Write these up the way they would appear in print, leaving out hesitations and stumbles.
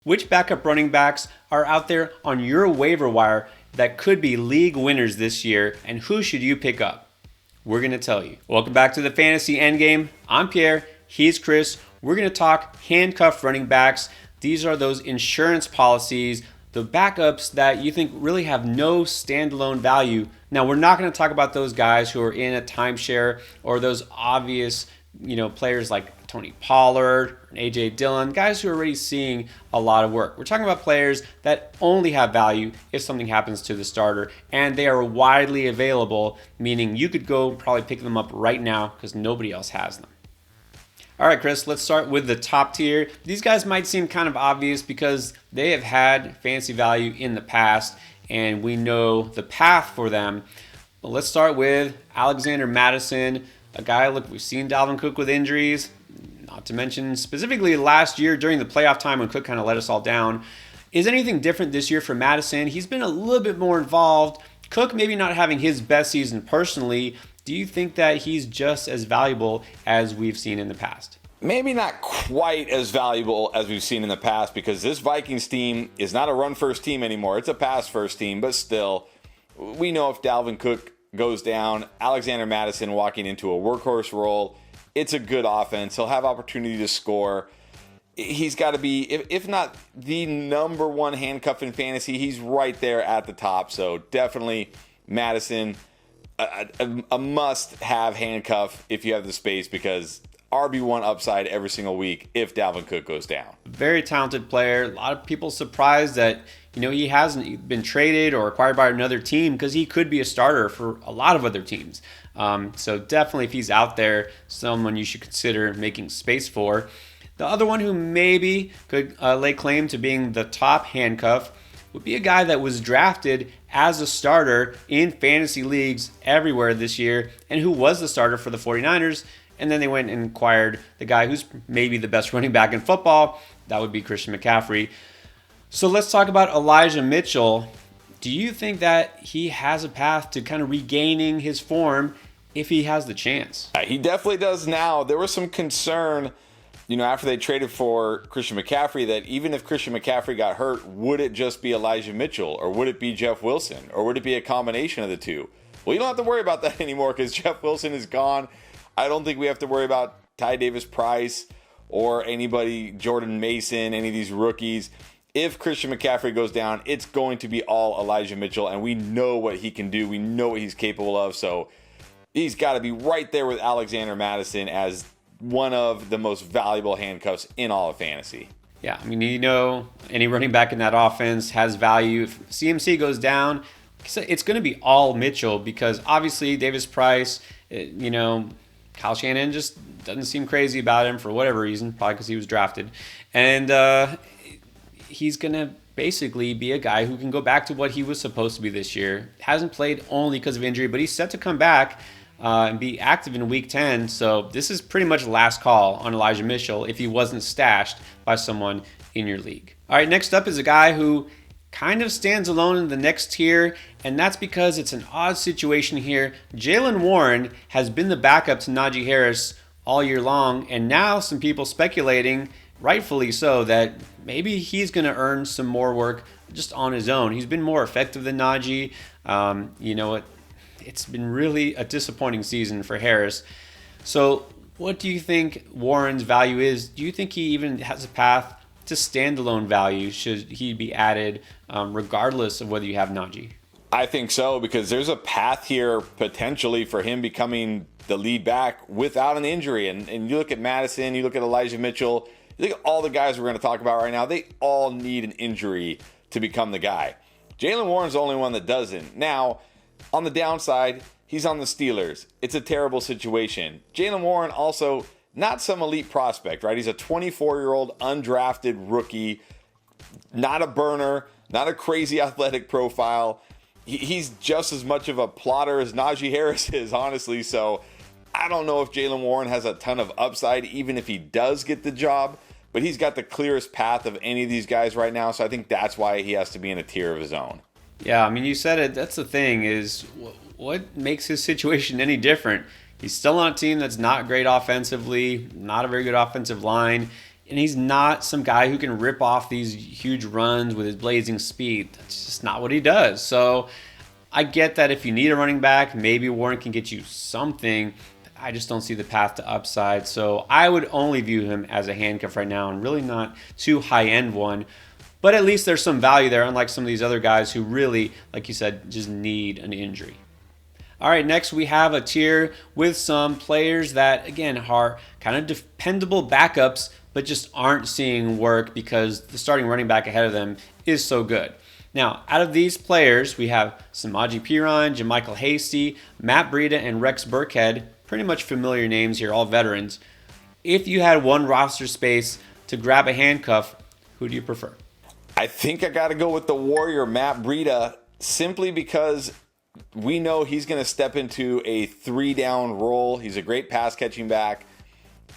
Which backup running backs are out there on your waiver wire that could be league winners this year, and who should you pick up? We're going to tell you. Welcome back to the Fantasy Endgame. I'm Pierre. He's Chris. We're going to talk handcuff running backs. These are those insurance policies, the backups that you think really have no standalone value. Now, we're not going to talk about those guys who are in a timeshare or those obvious, players like Tony Pollard, A.J. Dillon, guys who are already seeing a lot of work. We're talking about players that only have value if something happens to the starter, and they are widely available, meaning you could go probably pick them up right now because nobody else has them. All right, Chris, let's start with the top tier. These guys might seem kind of obvious because they have had fantasy value in the past, and we know the path for them. But let's start with Alexander Mattison, a guy, look, we've seen Dalvin Cook with injuries, not to mention specifically last year during the playoff time when Cook kind of let us all down. Is anything different this year for Mattison? He's been a little bit more involved. Cook maybe not having his best season personally. Do you think that he's just as valuable as we've seen in the past? Maybe not quite as valuable as we've seen in the past because this Vikings team is not a run-first team anymore. It's a pass-first team, but still, we know if Dalvin Cook goes down, Alexander Mattison walking into a workhorse role, it's a good offense. He'll have opportunity to score. He's got to be, if not the number one handcuff in fantasy, he's right there at the top. So definitely Mattison, a must-have handcuff if you have the space because RB1 upside every single week if Dalvin Cook goes down. Very talented player. A lot of people surprised that he hasn't been traded or acquired by another team because he could be a starter for a lot of other teams. So definitely if he's out there, someone you should consider making space for. The other one who maybe could lay claim to being the top handcuff would be a guy that was drafted as a starter in fantasy leagues everywhere this year and who was the starter for the 49ers. And then they went and acquired the guy who's maybe the best running back in football. That would be Christian McCaffrey. So let's talk about Elijah Mitchell. Do you think that he has a path to kind of regaining his form if he has the chance? He definitely does now. There was some concern, after they traded for Christian McCaffrey that even if Christian McCaffrey got hurt, would it just be Elijah Mitchell or would it be Jeff Wilson or would it be a combination of the two? Well, you don't have to worry about that anymore because Jeff Wilson is gone. I don't think we have to worry about Ty Davis-Price or anybody, Jordan Mason, any of these rookies. If Christian McCaffrey goes down, it's going to be all Elijah Mitchell, and we know what he can do. We know what he's capable of, so he's got to be right there with Alexander Mattison as one of the most valuable handcuffs in all of fantasy. Yeah, any running back in that offense has value. If CMC goes down, it's going to be all Mitchell because obviously Davis-Price, Kyle Shanahan just doesn't seem crazy about him for whatever reason, probably because he was drafted. And he's going to basically be a guy who can go back to what he was supposed to be this year. Hasn't played only because of injury, but he's set to come back and be active in Week 10. So this is pretty much last call on Elijah Mitchell if he wasn't stashed by someone in your league. All right, next up is a guy who kind of stands alone in the next tier, and that's because it's an odd situation here. Jaylen Warren has been the backup to Najee Harris all year long, and now some people speculating, rightfully so, that maybe he's going to earn some more work just on his own. He's been more effective than Najee. It's been really a disappointing season for Harris. So what do you think Warren's value is? Do you think he even has a path to standalone value? Should he be added regardless of whether you have Najee? I think so because there's a path here potentially for him becoming the lead back without an injury. And you look at Madison, you look at Elijah Mitchell, you look at all the guys we're going to talk about right now, they all need an injury to become the guy. Jaylen Warren's the only one that doesn't. Now, on the downside, he's on the Steelers. It's a terrible situation. Jaylen Warren also not some elite prospect, right? He's a 24-year-old undrafted rookie, not a burner, not a crazy athletic profile. He's just as much of a plotter as Najee Harris is, honestly. So I don't know if Jaylen Warren has a ton of upside, even if he does get the job. But he's got the clearest path of any of these guys right now. So I think that's why he has to be in a tier of his own. Yeah, you said it. That's the thing is what makes his situation any different? He's still on a team that's not great offensively, not a very good offensive line. And he's not some guy who can rip off these huge runs with his blazing speed. That's just not what he does. So I get that if you need a running back, maybe Warren can get you something. I just don't see the path to upside. So I would only view him as a handcuff right now and really not too high-end one. But at least there's some value there, unlike some of these other guys who really, like you said, just need an injury. All right, next we have a tier with some players that, again, are kind of dependable backups, but just aren't seeing work because the starting running back ahead of them is so good. Now, out of these players, we have Samaje Perine, JaMycal Hasty, Matt Breida, and Rex Burkhead. Pretty much familiar names here, all veterans. If you had one roster space to grab a handcuff, who do you prefer? I think I got to go with the Warrior, Matt Breida, simply because we know he's going to step into a 3-down role. He's a great pass-catching back.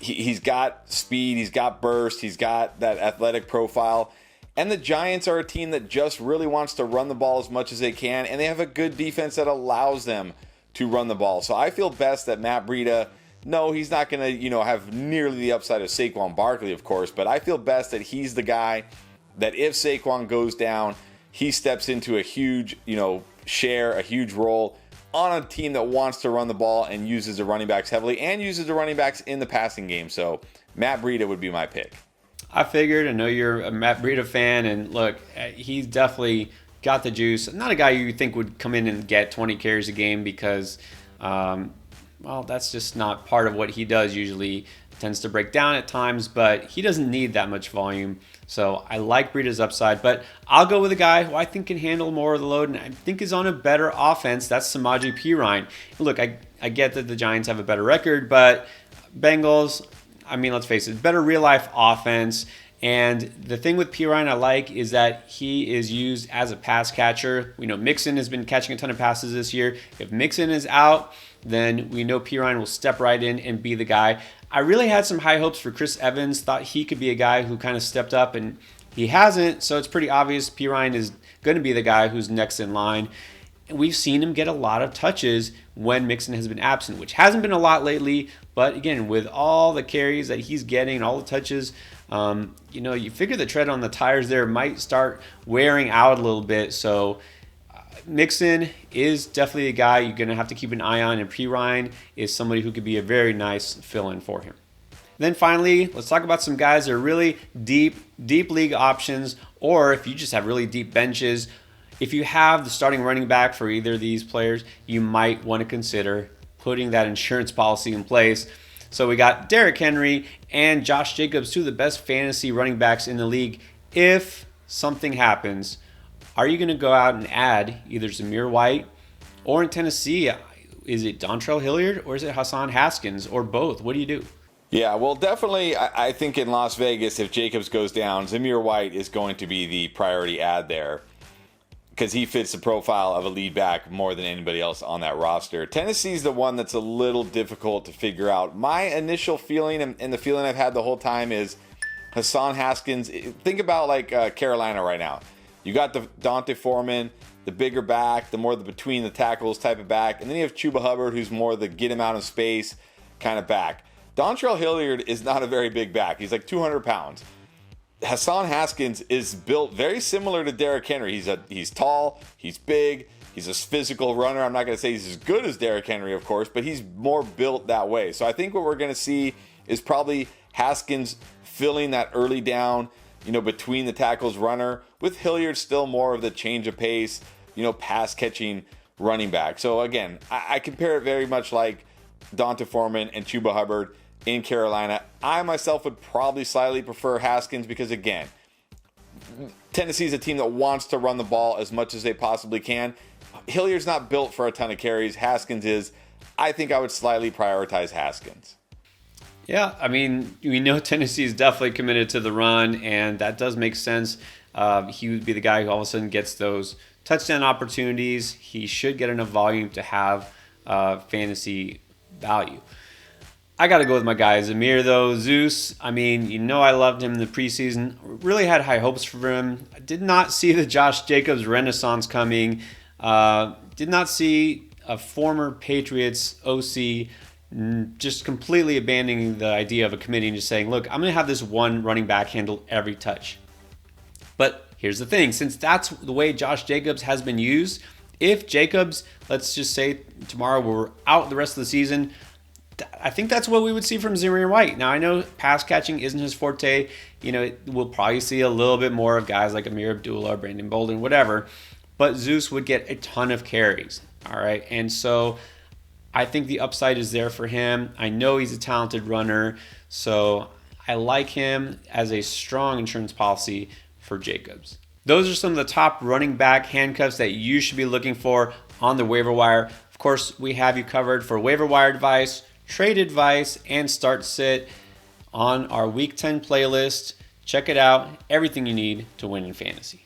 He's got speed, he's got burst, he's got that athletic profile. And the Giants are a team that just really wants to run the ball as much as they can, and they have a good defense that allows them to run the ball. So I feel best that Matt Breida, no, he's not going to, have nearly the upside of Saquon Barkley, of course, but I feel best that he's the guy that if Saquon goes down, he steps into a huge, share, a huge role on a team that wants to run the ball and uses the running backs heavily and uses the running backs in the passing game. So Matt Breida would be my pick. I figured. I know you're a Matt Breida fan, and look, he's definitely got the juice. Not a guy you think would come in and get 20 carries a game because, that's just not part of what he does usually. He tends to break down at times, but he doesn't need that much volume. So I like Breida's upside, but I'll go with a guy who I think can handle more of the load and I think is on a better offense. That's Samaje Perine. Look, I get that the Giants have a better record, but Bengals, let's face it, better real-life offense. And the thing with Perine I like is that he is used as a pass catcher. We know Mixon has been catching a ton of passes this year. If Mixon is out, then we know Perine will step right in and be the guy. I really had some high hopes for Chris Evans. Thought he could be a guy who kind of stepped up, and he hasn't. So it's pretty obvious Perine is going to be the guy who's next in line. And we've seen him get a lot of touches when Mixon has been absent, which hasn't been a lot lately. But again, with all the carries that he's getting, all the touches, you figure the tread on the tires there might start wearing out a little bit. So Mixon is definitely a guy you're going to have to keep an eye on, and Perine is somebody who could be a very nice fill-in for him. Then finally, let's talk about some guys that are really deep league options, or if you just have really deep benches. If you have the starting running back for either of these players, you might want to consider putting that insurance policy in place. So we got Derrick Henry and Josh Jacobs, two of the best fantasy running backs in the league. If something happens, are you going to go out and add either Zamir White or in Tennessee, is it Dontrell Hilliard or is it Hassan Haskins or both? What do you do? Yeah, well, definitely, I think in Las Vegas, if Jacobs goes down, Zamir White is going to be the priority add there because he fits the profile of a lead back more than anybody else on that roster. Tennessee's the one that's a little difficult to figure out. My initial feeling, and the feeling I've had the whole time, is Hassan Haskins. Think about like Carolina right now. You got the Dante Foreman, the bigger back, the more the between the tackles type of back, and then you have Chuba Hubbard, who's more the get him out of space kind of back. Dontrell Hilliard is not a very big back. He's like 200 pounds. Hassan Haskins is built very similar to Derrick Henry. He's tall, he's big, he's a physical runner. I'm not going to say he's as good as Derrick Henry, of course, but he's more built that way. So I think what we're going to see is probably Haskins filling that early down, between the tackles runner, with Hilliard still more of the change of pace, pass catching running back. So again, I compare it very much like Dante Foreman and Chuba Hubbard in Carolina. I myself would probably slightly prefer Haskins because, again, Tennessee's a team that wants to run the ball as much as they possibly can. Hilliard's not built for a ton of carries. Haskins is. I think I would slightly prioritize Haskins. Yeah, we know Tennessee is definitely committed to the run, and that does make sense. He would be the guy who all of a sudden gets those touchdown opportunities. He should get enough volume to have fantasy value. I got to go with my guy, Zamir, though. Zeus, I loved him in the preseason. Really had high hopes for him. I did not see the Josh Jacobs renaissance coming. Did not see a former Patriots OC just completely abandoning the idea of a committee and just saying, look, I'm going to have this one running back handle every touch. But here's the thing, since that's the way Josh Jacobs has been used, if Jacobs, let's just say tomorrow we're out the rest of the season, I think that's what we would see from Zamir White. Now, I know pass catching isn't his forte. We'll probably see a little bit more of guys like Amir Abdullah or Brandon Bolden, whatever. But Zeus would get a ton of carries, all right? And so I think the upside is there for him. I know he's a talented runner, so I like him as a strong insurance policy for Jacobs. Those are some of the top running back handcuffs that you should be looking for on the waiver wire. Of course, we have you covered for waiver wire advice, trade advice, and start sit on our Week 10 playlist. Check it out. Everything you need to win in fantasy.